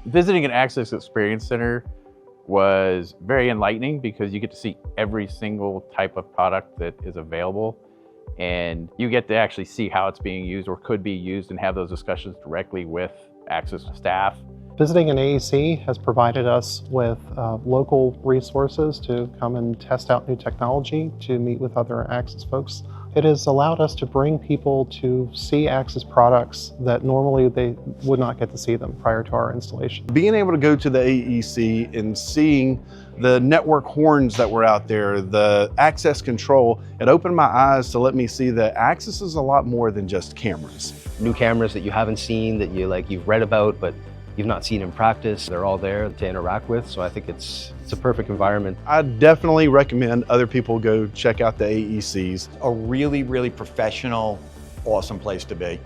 Visiting an Access Experience Center was very enlightening because you get to see every single type of product that is available, and you get to actually see how it's being used or could be used and have those discussions directly with Access staff. Visiting an AEC has provided us with local resources to come and test out new technology, to meet with other Access folks. It has allowed us to bring people to see Access products that normally they would not get to see them prior to our installation. Being able to go to the AEC and seeing the network horns that were out there, the access control, it opened my eyes to let me see that Access is a lot more than just cameras. New cameras that you haven't seen, that you've read about, but you've not seen in practice, they're all there to interact with, so I think it's a perfect environment. I definitely recommend other people go check out the AECs. A really, really professional, awesome place to be.